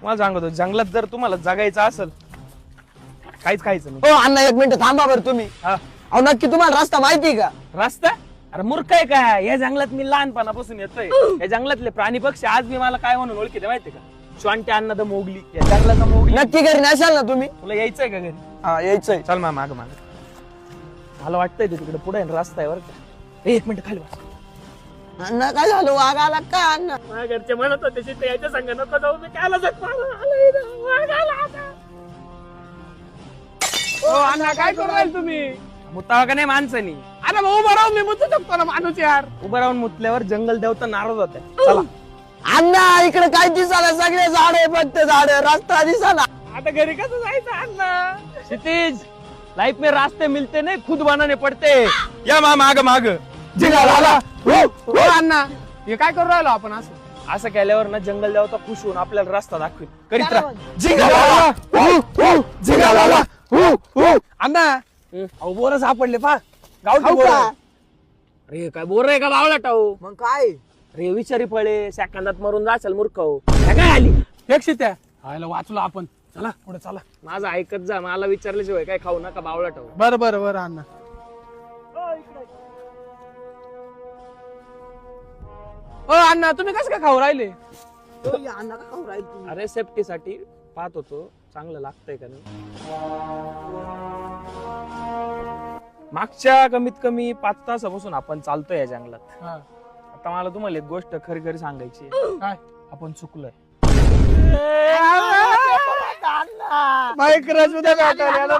मला सांगतो जंगलात जर तुम्हाला जगायचं असेल काहीच खायचं नाही. हो अण्णा एक मिनिट थांबा बरं तुम्ही. हा अहो नक्की तुम्हाला रस्ता माहिती का? रस्ता अरे मूर्ख आहे का? या जंगलात मी लहानपणापासून येतोय. या जंगलातले प्राणी पक्षी आज मी मला काय म्हणून ओळखीते माहितीये का? श्वांटे अण्णा द मोगली. या जंगलाचा मोगली. नक्की घरी नसाल ना तुम्ही? तुला यायचंय का घरी? हा यायचंय. चल माग माग मला वाटतंय ते तिकडे पुढे रस्ता आहे बरं का. एक मिनिट खाली बस. अण्णा काय झालं वाघ आला का अण्णा? माझ्या घरचे म्हणत होते तिथे यायच्या संग नको जाऊ मी कायला अण्णा काय करू राहील तुम्ही? मुतावा का नाही माणसानी? अरे भाऊ उभं राहून मी मुतू शकतो ना माणूस यार. उभं राहून मुतल्यावर जंगल देवता नाराज होते. चला अण्णा इकडे काय दिसाला सगळे झाडे फक्त झाडे रस्ता दिसाला. आता घरी कसं जायचं अण्णा? क्षितिज लाइफ में रास्ते मिलते नहीं खुद बनाने पड़ते. या माग माग हो अण्णा हे काय करू राहिलो आपण असं? असं केल्यावर ना जंगल देवता खुश होऊन आपल्याला रस्ता दाखवेल. करीत राहा. अण्णा अहो बोर सापडले पा गावठी खाऊ बोरं. का? अरे काय बोर आहे का बावळा टाऊ? मग काय? अरे विचारी पळे सेकंदात मरून जाशाल मूर्ख हो. काय आली एकशे त्या हायला वाचलो आपण. चला पुढे चला. माझं ऐकत जा. मला विचारल्याशिवाय काय खाऊ नका बावळा टाऊ. बरं बरं बरं अण्णा. ओ अण्णा तुम्ही कसं काय खाऊ राहिले? अण्णा का खाऊ राहील तुम्ही? अरे सेफ्टी साठी पाहत होतो चांगलं लागतंय का नाही. मागच्या कमीत कमी 5 तासापासून आपण चालतोय या जंगलात. हा. आता मला तुम्हाला एक गोष्ट खरी खरी सांगायची आहे. काय? आपण चुकलोय. अण्णा बाईक रस उद्या भेटायला